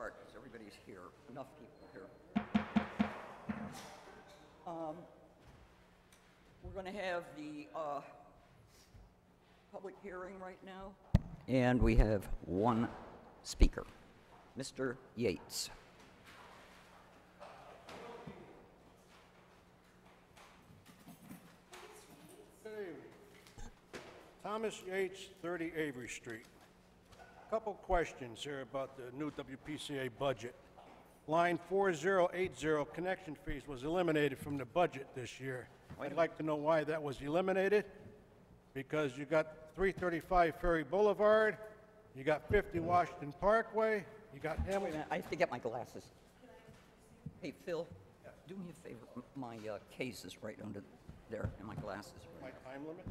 start because everybody's here, enough people here. We're going to have the public hearing right now, and we have one speaker, Mr. Yates. Good evening. Thomas Yates, 30 Avery Street. Couple questions here about the new WPCA budget. Line 4080, connection fees, was eliminated from the budget this year. I'd like to know why that was eliminated, because you got 335 Ferry Boulevard, you got 50 Washington Parkway, you got Wait a Hamilton. minute, I have to get my glasses. Hey, Phil, do me a favor. My case is right under there, and my glasses are My right time limit?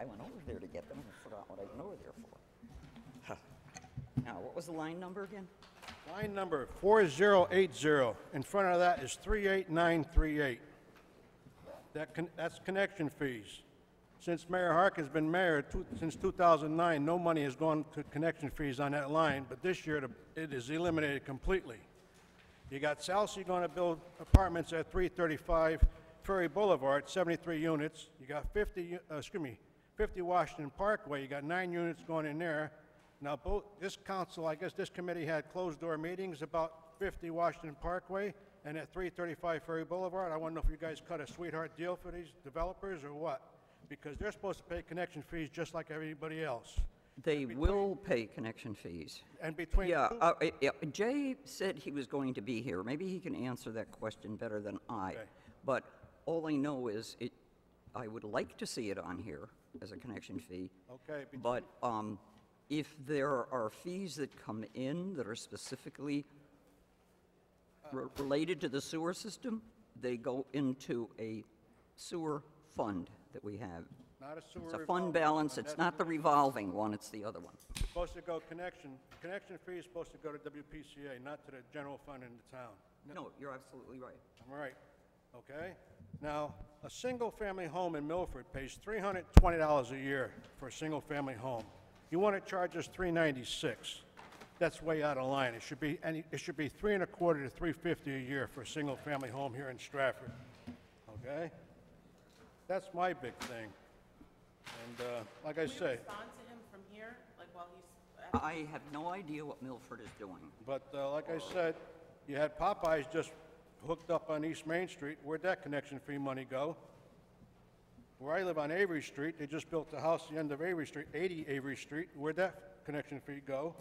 I went over there to get them, and I forgot what I went over there for. Now, what was the line number again? Line number 4080. In front of that is 38938. That's connection fees. Since Mayor Hark has been mayor since 2009, no money has gone to connection fees on that line, but this year it is eliminated completely. You got Salsi going to build apartments at 335 Ferry Boulevard, 73 units. You got 50 Washington Parkway. You got 9 units going in there. Now, this council, I guess this committee had closed-door meetings about 50 Washington Parkway and at 335 Ferry Boulevard. I want to know if you guys cut a sweetheart deal for these developers or what, because they're supposed to pay connection fees just like everybody else. They will pay connection fees. And between Yeah, Jay said he was going to be here. Maybe he can answer that question better than I. Okay. But all I know is I would like to see it on here as a connection fee. Okay, But if there are fees that come in that are specifically related to the sewer system, they go into a sewer fund that we have. not a sewer It's a revolving fund balance. fund. It's That's not the revolving one, it's the other one. supposed to go connection fee is supposed to go to WPCA, not to the general fund in the town. No, you're absolutely right. I'm right, okay? Now, a single-family home in Milford pays $320 a year for a single-family home. You want to charge us $396. That's way out of line. It should be $325 to $350 a year for a single-family home here in Stratford, okay? That's my big thing. And like I Can we say, respond to him from here, like while he's... I have no idea what Milford is doing. but like I said, you had Popeyes just hooked up on East Main Street. Where'd that connection fee money go? Where I live on Avery Street, they just built a house at the end of Avery Street, 80 Avery Street. Where'd that connection fee go?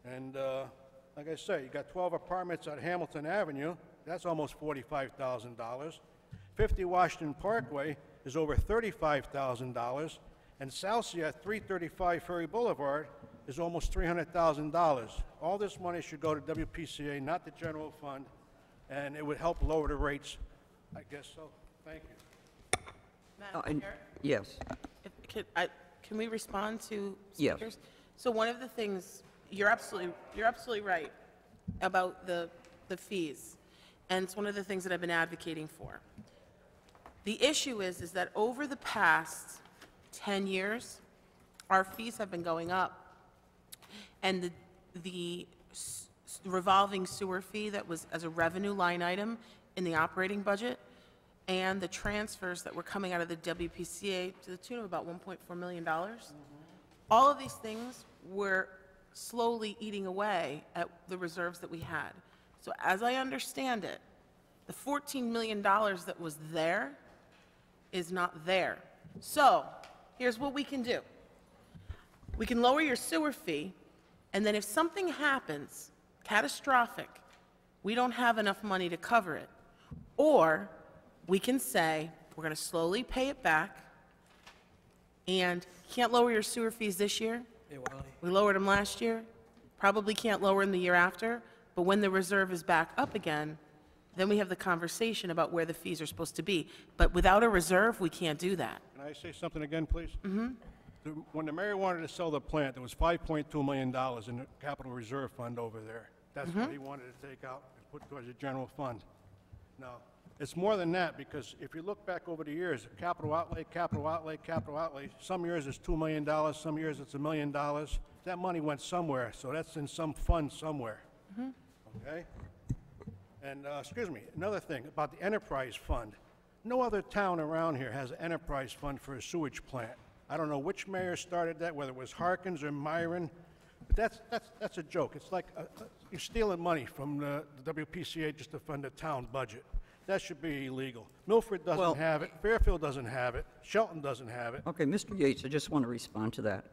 And like I say, you got 12 apartments at Hamilton Avenue. That's almost $45,000. 50 Washington Parkway is over $35,000. And Salsi at 335 Ferry Boulevard is almost $300,000. All this money should go to WPCA, not the general fund, and it would help lower the rates. I guess so. Thank you. Madam Chair, Yes. can we respond to Yes. speakers? So one of the things, you're absolutely right about the fees, and it's one of the things that I've been advocating for. The issue is that over the past 10 years, our fees have been going up, and the revolving sewer fee that was as a revenue line item in the operating budget, and the transfers that were coming out of the WPCA to the tune of about $1.4 million. All of these things were slowly eating away at the reserves that we had. So as I understand it, the $14 million that was there is not there. So here's what we can do. We can lower your sewer fee, and then if something happens catastrophic, we don't have enough money to cover it. Or we can say, we're going to slowly pay it back, and can't lower your sewer fees this year. We lowered them last year, probably can't lower them the year after, but when the reserve is back up again, then we have the conversation about where the fees are supposed to be. But without a reserve, we can't do that. Can I say something again, please? Mm-hmm. When the mayor wanted to sell the plant, there was $5.2 million in the capital reserve fund over there. That's what he wanted to take out and put towards the general fund. Now, It's more than that, because if you look back over the years, capital outlay, capital outlay, capital outlay, some years it's $2 million, some years it's $1 million. That money went somewhere, so that's in some fund somewhere. Okay? And, excuse me, another thing about the enterprise fund. No other town around here has an enterprise fund for a sewage plant. I don't know which mayor started that, whether it was Harkins or Myron, but that's a joke. It's like you're stealing money from the WPCA just to fund the town budget. That should be illegal. Milford Well- doesn't have it, Fairfield doesn't have it, Shelton doesn't have it. Okay, Mr. Yates, I just want to respond to that.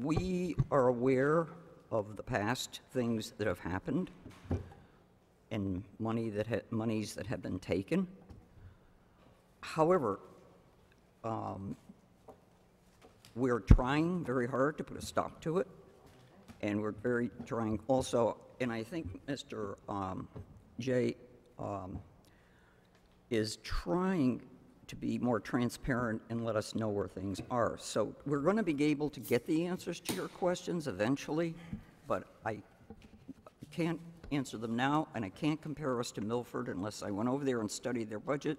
We are aware of the past things that have happened and monies that have been taken. However, we're trying very hard to put a stop to it, and we're very trying also, and I think Mr. Jay is trying to be more transparent and let us know where things are. So we're going to be able to get the answers to your questions eventually, but I can't answer them now, and I can't compare us to Milford unless I went over there and studied their budget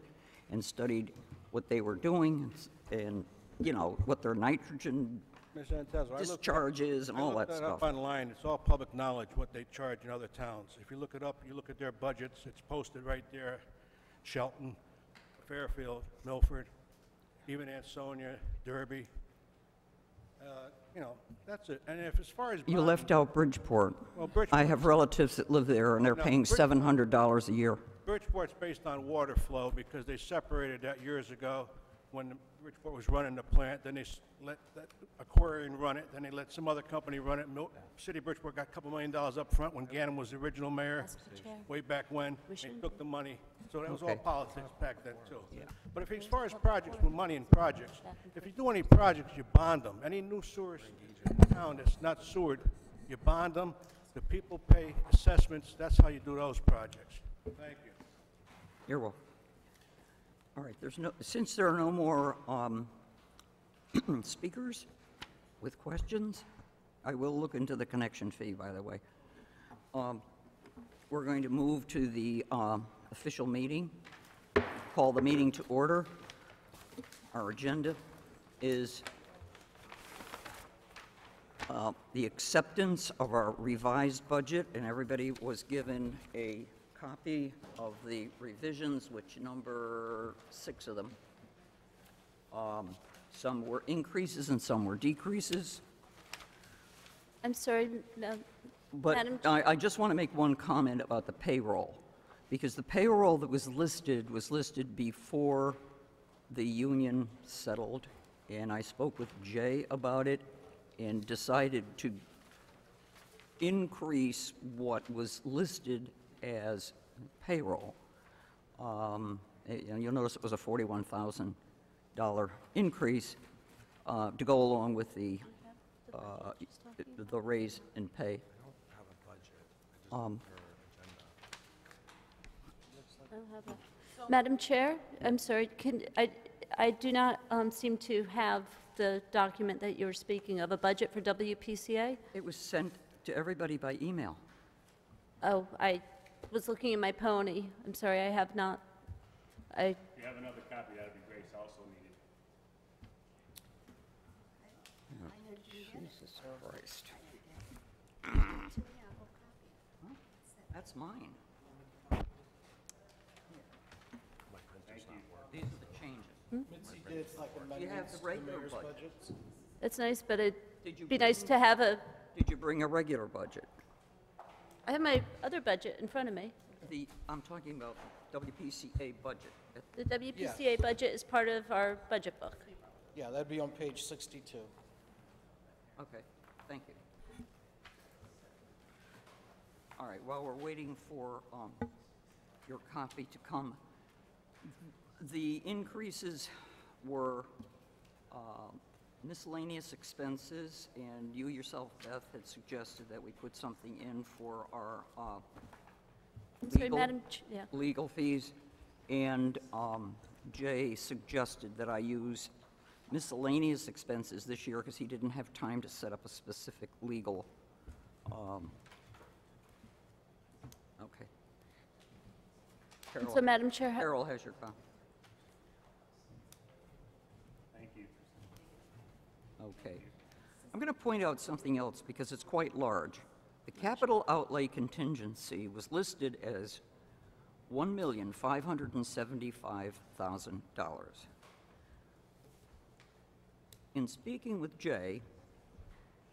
and studied what they were doing and, you know, what their nitrogen Mr. Antezzo, discharges and all that I looked stuff. up online. It's all public knowledge, what they charge in other towns. If you look it up, you look at their budgets, it's posted right there. Shelton, Fairfield, Milford, even Ansonia, Derby. You know, that's it. And if, as far as You bond- left out Bridgeport. Well, Bridgeport- I have relatives that live there, and they're No, paying Bridgeport- $700 a year. Bridgeport's based on water flow because they separated that years ago when Bridgeport was running the plant. Then they let that Aquarian run it. Then they let some other company run it. City of Bridgeport got a couple $1 million up front when Gannon was the original mayor, way back when. They took the money. So that was all Okay. politics back then, too. But if, as far as projects, with money in projects, if you do any projects, you bond them. Any new sewers in town that's not sewered, you bond them. The people pay assessments. That's how you do those projects. Thank you. You're welcome. All right, since there are no more speakers with questions, I will look into the connection fee, by the way. We're going to move to the official meeting. Call the meeting to order. Our agenda is the acceptance of our revised budget, and everybody was given a copy of the revisions, which number 6 of them. Some were increases and some were decreases. I'm sorry, no, But Madam I just want to make one comment about the payroll, because the payroll that was listed before the union settled, and I spoke with Jay about it and decided to increase what was listed as payroll. And you'll notice it was a $41,000 increase to go along with the raise in pay. Madam Chair, I'm sorry, I do not seem to have the document that you're speaking of, a budget for WPCA. It was sent to everybody by email. Oh, I was looking at my pony. I'm sorry, I have not. If you have another copy, that'd be great, it's also needed. Jesus Christ. That's mine. These are the changes. You have the regular budget. It's nice, but it'd Did you be nice to have a, Did you bring a regular budget? I have my other budget in front of me. I'm talking about WPCA budget. The WPCA budget is part of our budget book. Yeah, that'd be on page 62. Okay, thank you. All right, while we're waiting for your copy to come, the increases were miscellaneous expenses, and you yourself, Beth, had suggested that we put something in for our I'm sorry, Madam, yeah. legal fees, and Jay suggested that I use miscellaneous expenses this year because he didn't have time to set up a specific legal. Okay. So, Madam Chair, Carol has your copy. Thank you. Okay. I'm going to point out something else because it's quite large. The capital outlay contingency was listed as $1,575,000. In speaking with Jay,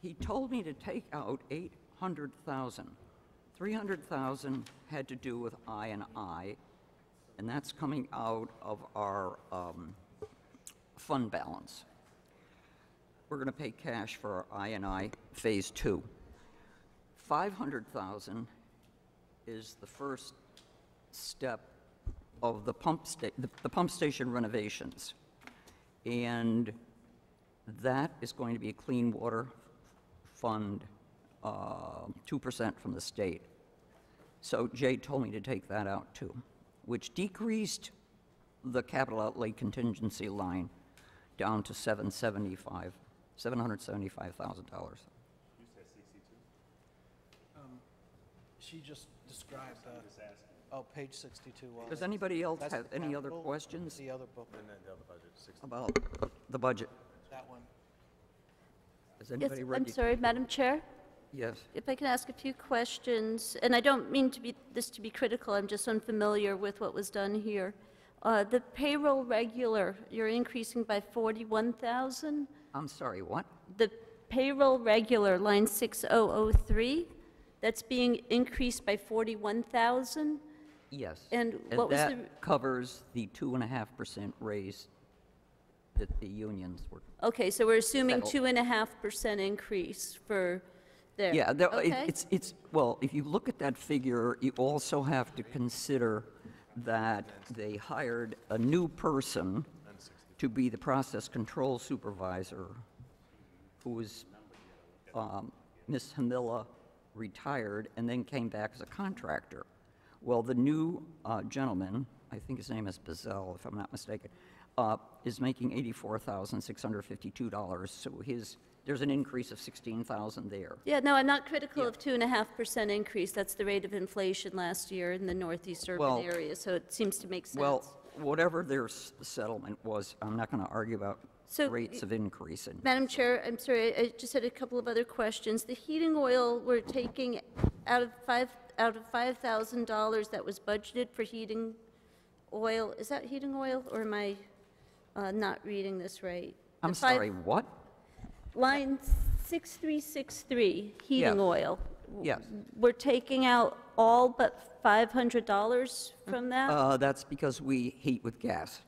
he told me to take out $800,000. $300,000 had to do with I&I, and that's coming out of our fund balance. We're going to pay cash for our I&I Phase 2. $500,000 is the first step of the pump station renovations, and that is going to be a clean water fund, 2% from the state. So Jay told me to take that out too, which decreased the capital outlay contingency line down to $775,000. She just described, oh, page 62 was. Does anybody else That's have the any other capital, questions The other book, about the budget? that one. Is yes, anybody I'm ready? sorry, Madam Chair? Yes. If I can ask a few questions, and I don't mean this to be critical, I'm just unfamiliar with what was done here. The payroll regular, you're increasing by 41,000? I'm sorry, what? The payroll regular, line 6003, that's being increased by 41,000? Yes. And what was that covers the 2.5% raise that the unions were. Okay, so we're assuming Settled. 2.5% increase for there. Yeah, Okay. well, if you look at that figure, you also have to consider that they hired a new person to be the process control supervisor, who was, Ms. Hamilla retired and then came back as a contractor. Well, the new gentleman, I think his name is Bazell, if I'm not mistaken, is making $84,652, so there's an increase of 16,000 there. Yeah, no, I'm not critical Yeah. of 2.5% increase. That's the rate of inflation last year in the northeast urban Well- area, so it seems to make sense. Well, whatever their settlement was, I'm not going to argue about So, rates of increase. And Madam Chair, I'm sorry, I just had a couple of other questions. The heating oil, we're taking out of $5,000 that was budgeted for heating oil. Is that heating oil, or am I not reading this right? I'm sorry, what? Line 6363, heating Yes. oil. Yes. We're taking out all but $500 from that? That's because we heat with gas.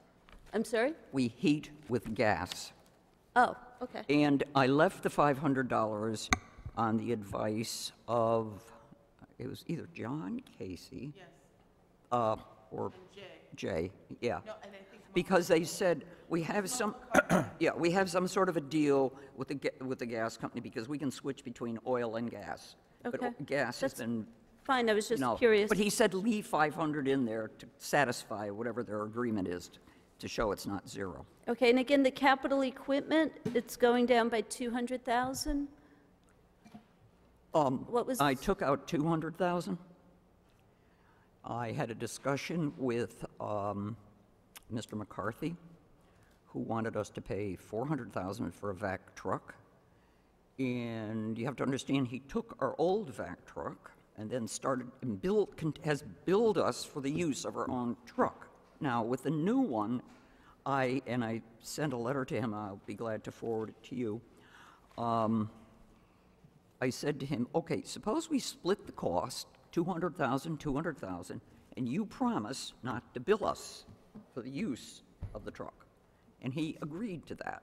I'm sorry? We heat with gas. Oh, okay. And I left the $500 on the advice of, it was either John Casey. Yes. Or Jay. Jay, yeah. No, and I think Because they said, we have some, yeah, we have some sort of a deal with the gas company because we can switch between oil and gas. Okay. But gas has That's been, Fine, I was you just know. curious. But he said leave 500 in there to satisfy whatever their agreement is, to show it's not zero. Okay, and again, the capital equipment, it's going down by 200,000? What was? I took out 200,000. I had a discussion with Mr. McCarthy, who wanted us to pay 400,000 for a vac truck. And you have to understand, he took our old vac truck and then started and has billed us for the use of our own truck. Now, with the new one, I sent a letter to him, I'll be glad to forward it to you. I said to him, okay, suppose we split the cost, 200,000, 200,000, and you promise not to bill us for the use of the truck. And he agreed to that.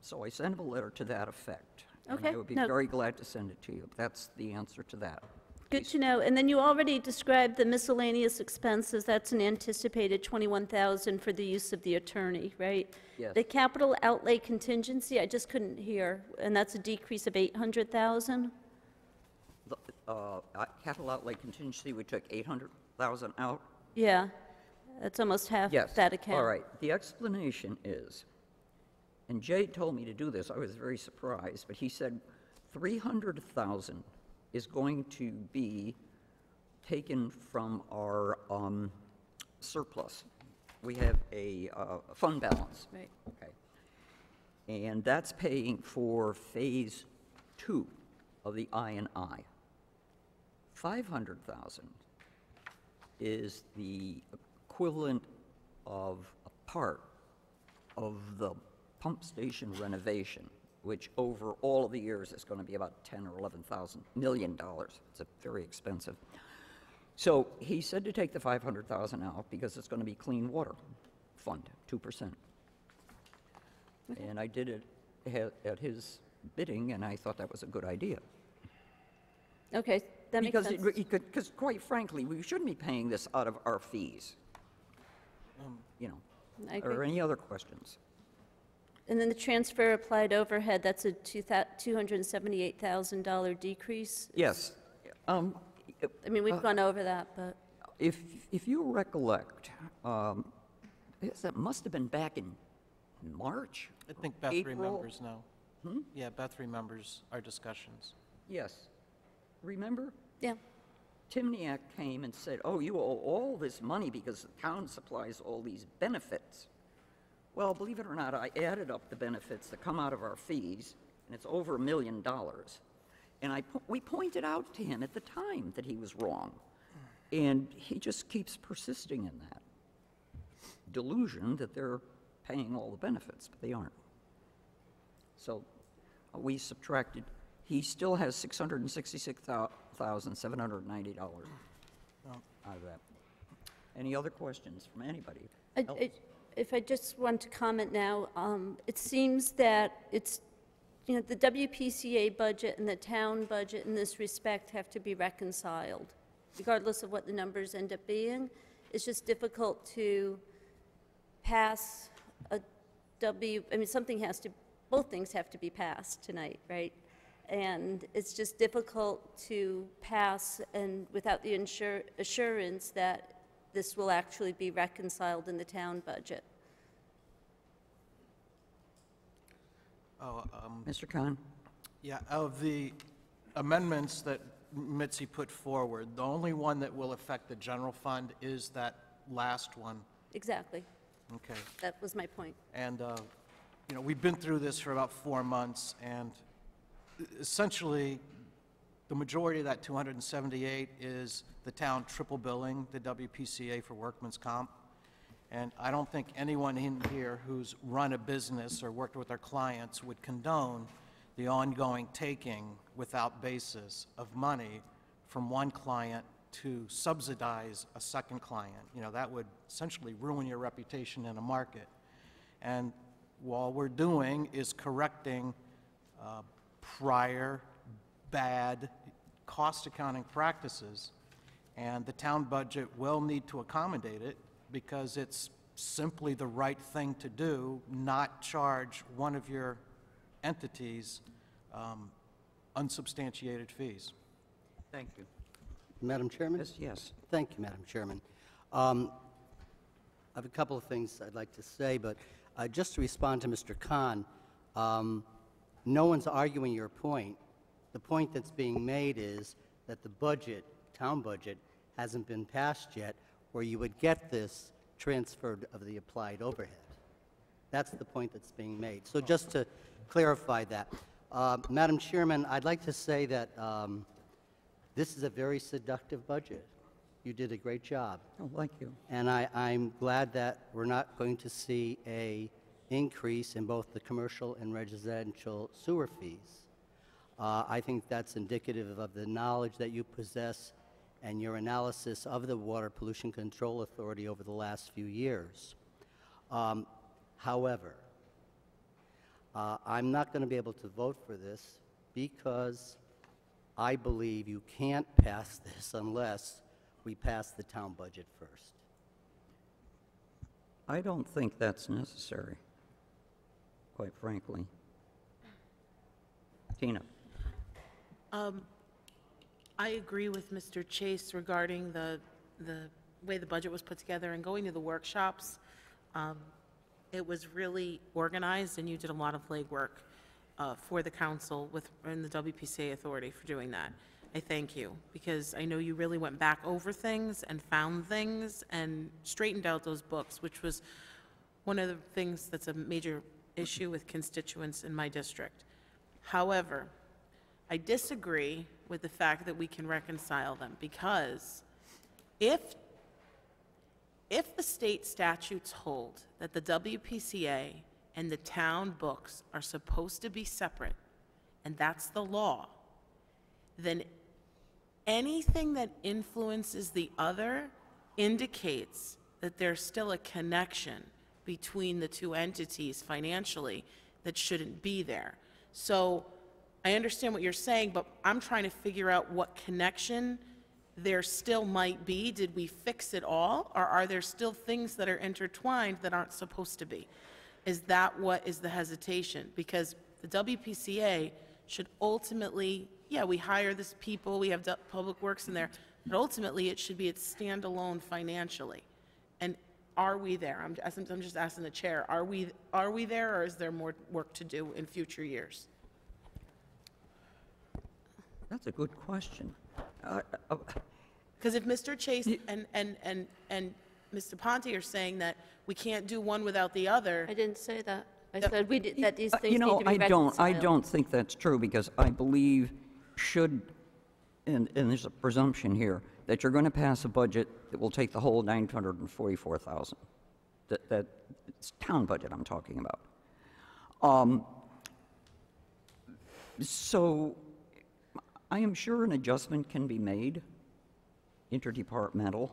So I sent him a letter to that effect. And Okay, I would be no. very glad to send it to you. That's the answer to that. Good to know. And then you already described the miscellaneous expenses. That's an anticipated 21,000 for the use of the attorney, right? Yes. The capital outlay contingency, I just couldn't hear, and that's a decrease of 800,000? The capital outlay contingency, we took 800,000 out. Yeah, that's almost half Yes. that account. All right. The explanation is, and Jay told me to do this, I was very surprised, but he said 300,000 is going to be taken from our surplus. We have a fund balance. Right. Okay. And that's paying for Phase 2 of the I&I. 500,000 is the equivalent of a part of the pump station renovation, which over all of the years is going to be about $10 or $11 million. It's very expensive. So he said to take the 500,000 out because it's going to be clean water fund, 2%. And I did it at his bidding, and I thought that was a good idea. Okay, that makes sense. Because quite frankly, we shouldn't be paying this out of our fees. You know, I agree. or any other questions? And then the transfer applied overhead, that's a $278,000 decrease? Yes. I mean, we've gone over that, but, If you recollect, that must have been back in March? I think Beth April? remembers now. Yeah, Beth remembers our discussions. Yes. Remember? yeah. Timniak came and said, oh, you owe all this money because the town supplies all these benefits. Well, believe it or not, I added up the benefits that come out of our fees, and it's over $1 million. And we pointed out to him at the time that he was wrong. And he just keeps persisting in that delusion that they're paying all the benefits, but they aren't. So we subtracted, he still has $666,790 out of that. Any other questions from anybody? If I just want to comment now, it seems that it's, you know, the WPCA budget and the town budget in this respect have to be reconciled, regardless of what the numbers end up being. It's just difficult to pass I mean, both things have to be passed tonight, right? And it's just difficult to pass and without the assurance that this will actually be reconciled in the town budget. Mr. Khan? Yeah, of the amendments that Mitzi put forward, the only one that will affect the general fund is that last one. Exactly. Okay. That was my point. And, you know, we've been through this for about 4 months, and essentially, the majority of that 278 is the town triple billing the WPCA for workman's comp. And I don't think anyone in here who's run a business or worked with our clients would condone the ongoing taking without basis of money from one client to subsidize a second client. You know, that would essentially ruin your reputation in a market. And all we're doing is correcting prior bad cost accounting practices, and the town budget will need to accommodate it because it's simply the right thing to do, not charge one of your entities unsubstantiated fees. Thank you. Madam Chairman? Yes. Thank you, Madam Chairman. I have a couple of things I'd like to say, but just to respond to Mr. Khan, no one's arguing your point. The point that's being made is that the budget, town budget, hasn't been passed yet, where you would get this transferred of the applied overhead. That's the point that's being made. So just to clarify that. Madam Chairman, I'd like to say that this is a very seductive budget. You did a great job. Oh, thank you. And I'm glad that we're not going to see an increase in both the commercial and residential sewer fees. I think that's indicative of the knowledge that you possess and your analysis of the Water Pollution Control Authority over the last few years. However, I'm not going to be able to vote for this because I believe you can't pass this unless we pass the town budget first. I don't think that's necessary, quite frankly. Tina? I agree with Mr. Chase regarding the way the budget was put together and going to the workshops. It was really organized, and you did a lot of legwork for the council and the WPCA authority for doing that. I thank you, because I know you really went back over things and found things and straightened out those books, which was one of the things that's a major issue with constituents in my district. However, I disagree with the fact that we can reconcile them, because if the state statutes hold that the WPCA and the town books are supposed to be separate, and that's the law, then anything that influences the other indicates that there's still a connection between the two entities financially that shouldn't be there. So I understand what you're saying, but I'm trying to figure out what connection there still might be. Did we fix it all, or are there still things that are intertwined that aren't supposed to be? Is that what is the hesitation? Because the WPCA should ultimately, yeah, we hire this people, we have public works in there, but ultimately it should be its standalone financially. And are we there? I'm just asking the chair, are we there, or is there more work to do in future years? That's a good question. Because if Mr. Chase and Mr. Ponte are saying that we can't do one without the other, I didn't say that. I said that these things You know, need to be reconciled. I don't think that's true, because I believe and there's a presumption here, that you're going to pass a budget that will take the whole $944,000. It's town budget I'm talking about. So I am sure an adjustment can be made, interdepartmental,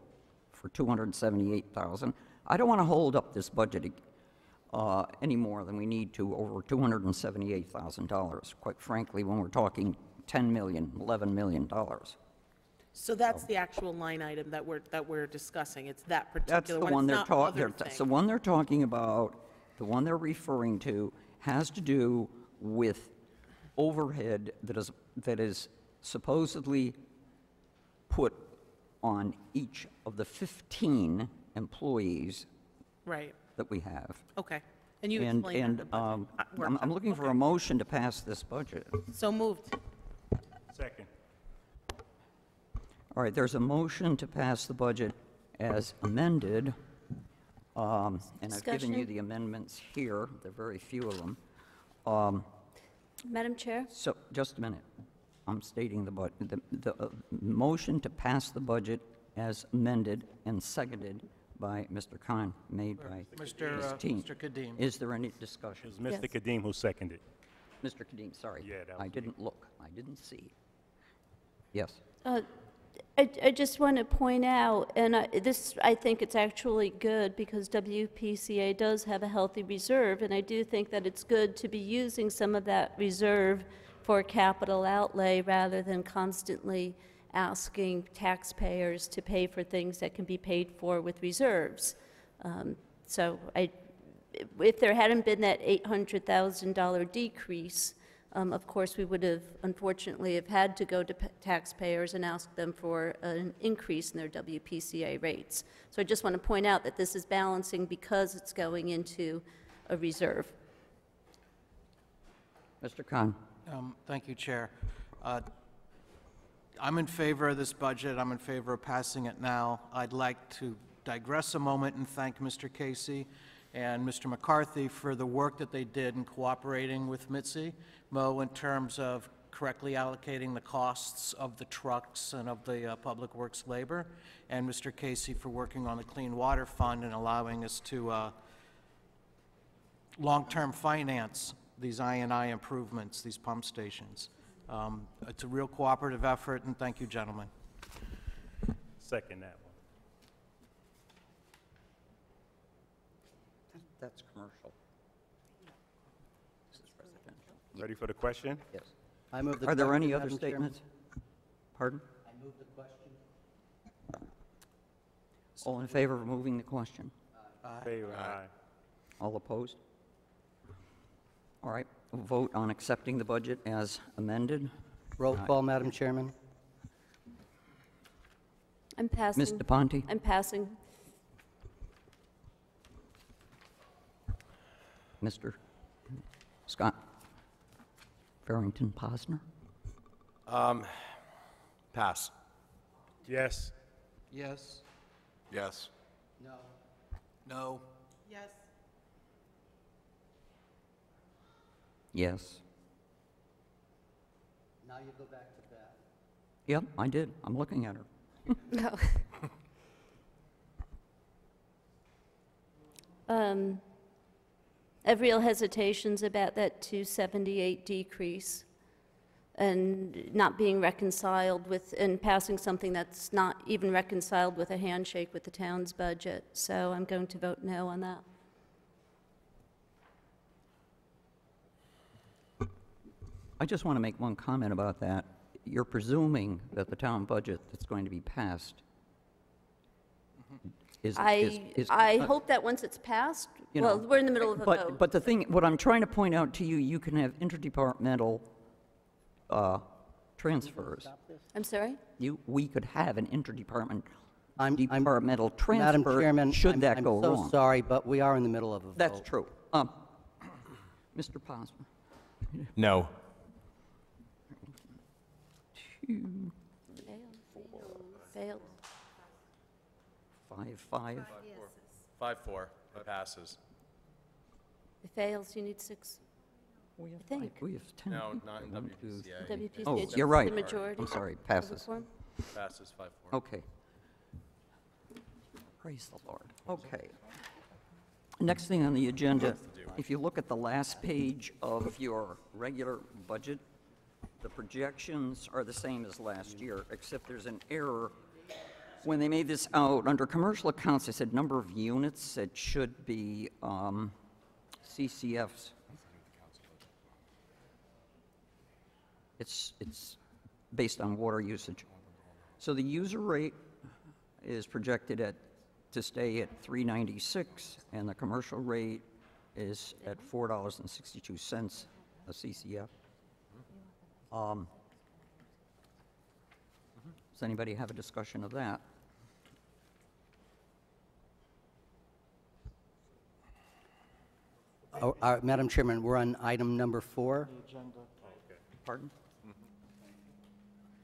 for $278,000. I don't want to hold up this budget any more than we need to, over $278,000, quite frankly, when we're talking $10 million, $11 million. so that's the actual line item that we're discussing. It's that That's the particular one one. they're It's not other talking, things. the one they're talking about, the one they're referring to, has to do with overhead that is supposedly put on each of the 15 employees Right. that we have. Okay. And you And, explained that the budget I'm workshop. looking for a motion to pass this budget. So moved. Second. All right, there's a motion to pass the budget as amended, and I've given you Discussion? the amendments here. There are very few of them. Madam Chair? So, just a minute. I'm stating the motion to pass the budget as amended and seconded by Mr. Khan, made by Ms. Teen. Mr. Kadim. Is there any discussion? It was Mr. Yes. Kadim who seconded. Mr. Kadim, sorry. Yeah, that I was didn't look. I didn't see. Yes. I just want to point out, and I think it's actually good, because WPCA does have a healthy reserve, and I do think that it's good to be using some of that reserve for capital outlay rather than constantly asking taxpayers to pay for things that can be paid for with reserves. So if there hadn't been that $800,000 decrease, of course, we would have, unfortunately, have had to go to taxpayers and ask them for an increase in their WPCA rates. So I just want to point out that this is balancing because it's going into a reserve. Mr. Khan. Thank you, Chair. I'm in favor of this budget. I'm in favor of passing it now. I'd like to digress a moment and thank Mr. Casey and Mr. McCarthy for the work that they did in cooperating with Mitzi, Mo, in terms of correctly allocating the costs of the trucks and of the public works labor, and Mr. Casey for working on the Clean Water Fund and allowing us to long-term finance these I&I improvements, these pump stations. It's a real cooperative effort, and thank you, gentlemen. Second that one. That's commercial. This is residential. Ready for the question? Yes. I move the Are there question, any other Madam Chairman. statements? Pardon? I move the question. All in favor of moving the question? Favor, aye. All opposed? All right, we'll vote on accepting the budget as amended. Roll call, Madam Chairman. I'm passing. Mr. Ponte? I'm passing. Mr. Scott? Farrington Posner? Pass. Yes. Yes. Yes. No. No. Yes. Yes. Now you go back to that. Yep, I did. I'm looking at her. No. I have real hesitations about that 278 decrease and not being reconciled with, and passing something that's not even reconciled with a handshake with the town's budget. So I'm going to vote no on that. I just want to make one comment about that. You're presuming that the town budget that's going to be passed is... I hope that once it's passed, you well, know, we're in the middle of a vote. But the thing, what I'm trying to point out to you, you can have interdepartmental transfers. I'm sorry? We could have an interdepartmental Madam transfer Chairman, should that go I'm so wrong. sorry, but we are in the middle of a vote. That's true. Mr. Posma? No. 2, Failed. 5. 5-4. It passes. It fails, you need 6. I think. We have 10. No, not in One, two, WPCA. WPCA, Oh, just you're right. The majority. I'm sorry, of the passes. quorum. Passes 5-4. Okay. Praise the Lord. Okay. Next thing on the agenda, if you look at the last page of your regular budget, the projections are the same as last year, except there's an error. When they made this out, under commercial accounts, they said number of units. It should be CCFs. It's based on water usage. So the user rate is projected to stay at $3.96, and the commercial rate is at $4.62 a CCF. Does anybody have a discussion of that? Madam Chairman, we're on item number 4. Pardon?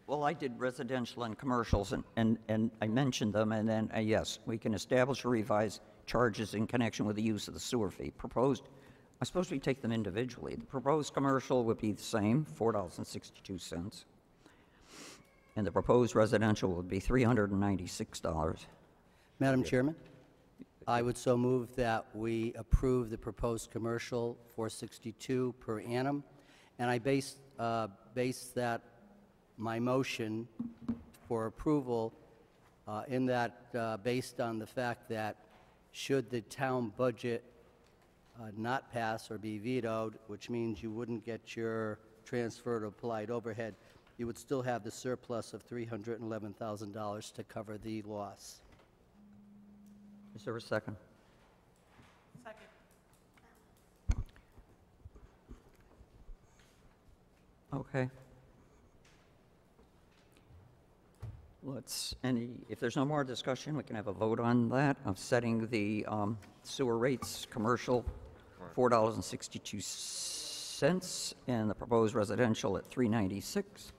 Well, I did residential and commercials, and I mentioned them, and then, yes, we can establish or revise charges in connection with the use of the sewer fee. Proposed, I suppose we take them individually. The proposed commercial would be the same, $4.62. And the proposed residential would be $396. Madam Chairman, I would so move that we approve the proposed commercial $462 per annum, and I base that, my motion for approval in that, based on the fact that should the town budget not pass or be vetoed, which means you wouldn't get your transfer to applied overhead, you would still have the surplus of $311,000 to cover the loss. Is there a second? Second. Okay. If there's no more discussion, we can have a vote on that, of setting the sewer rates, commercial, $4.62, and the proposed residential at $3.96.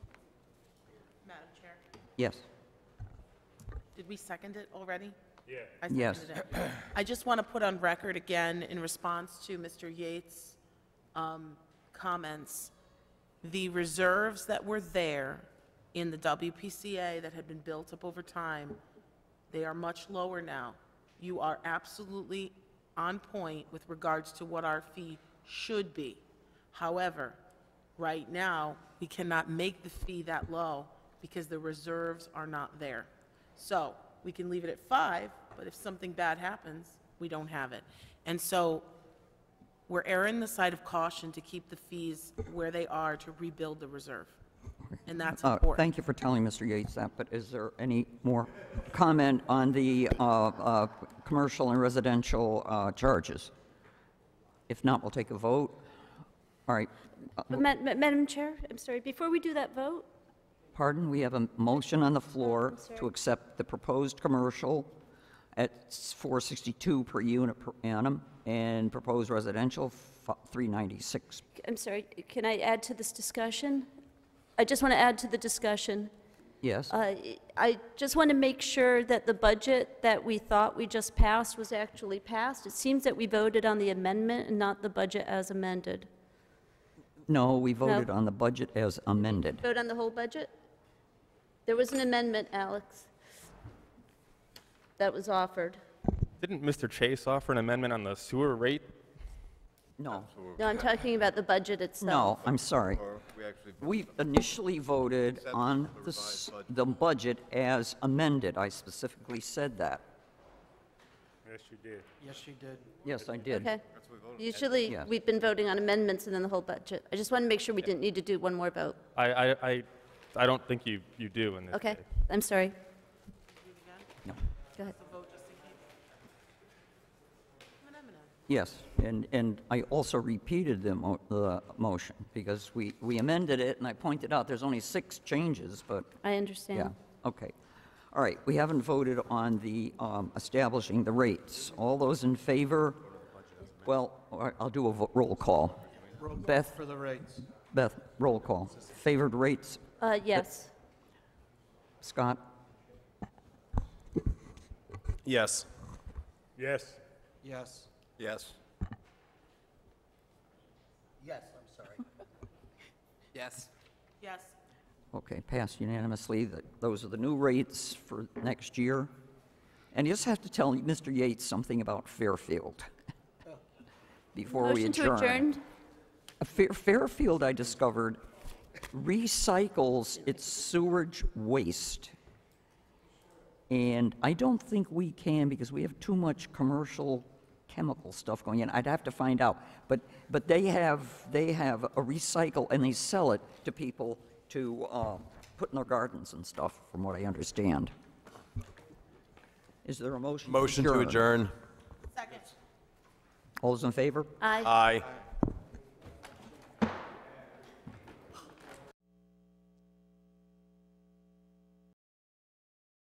Madam Chair, Yes. did we second it already? Yeah. I Yes. seconded it. I just want to put on record again, in response to Mr. Yates' comments, the reserves that were there in the WPCA that had been built up over time, they are much lower now. You are absolutely on point with regards to what our fee should be. However, right now, we cannot make the fee that low because the reserves are not there. So we can leave it at 5, but if something bad happens, we don't have it. And so we're erring the side of caution to keep the fees where they are to rebuild the reserve. And that's important. Thank you for telling Mr. Yates that, but is there any more comment on the commercial and residential charges? If not, we'll take a vote. All right. But Madam Chair, I'm sorry, before we do that vote, Pardon? We have a motion on the floor sorry. to accept the proposed commercial at $462 per unit per annum and proposed residential $396. I'm sorry, can I add to this discussion? I just want to add to the discussion Yes? I just want to make sure that the budget that we thought we just passed was actually passed. It seems that we voted on the amendment and not the budget as amended. No, we voted on the budget as amended. Vote on the whole budget? There was an amendment, Alex, that was offered. Didn't Mr. Chase offer an amendment on the sewer rate? No. No, I'm talking about the budget itself. No, I'm sorry. We initially voted on the budget as amended. I specifically said that. Yes, you did. Yes, you did. Yes, I did. Okay. Usually, Yes. we've been voting on amendments and then the whole budget. I just want to make sure we didn't need to do one more vote. I don't think you do in this Okay, case. I'm sorry. No. Go ahead. Yes, and I also repeated the motion, because we amended it, and I pointed out there's only 6 changes, but, I yeah, understand. okay. All right, we haven't voted on the establishing the rates. All those in favor? Well, I'll do a roll call. Beth, For the rates. Beth, roll call. Favored rates? Yes. Scott? Yes. Yes. Yes. Yes. Yes, I'm sorry. Yes. Yes. Okay, passed unanimously. Those are the new rates for next year. And you just have to tell Mr. Yates something about Fairfield before we Motion adjourn. to adjourn? Fairfield, I discovered, recycles its sewage waste. And I don't think we can, because we have too much commercial chemical stuff going in. I'd have to find out. But they have a recycle, and they sell it to people to put in their gardens and stuff, from what I understand. Is there a motion? Motion to adjourn. Second. All those in favor? Aye. Aye.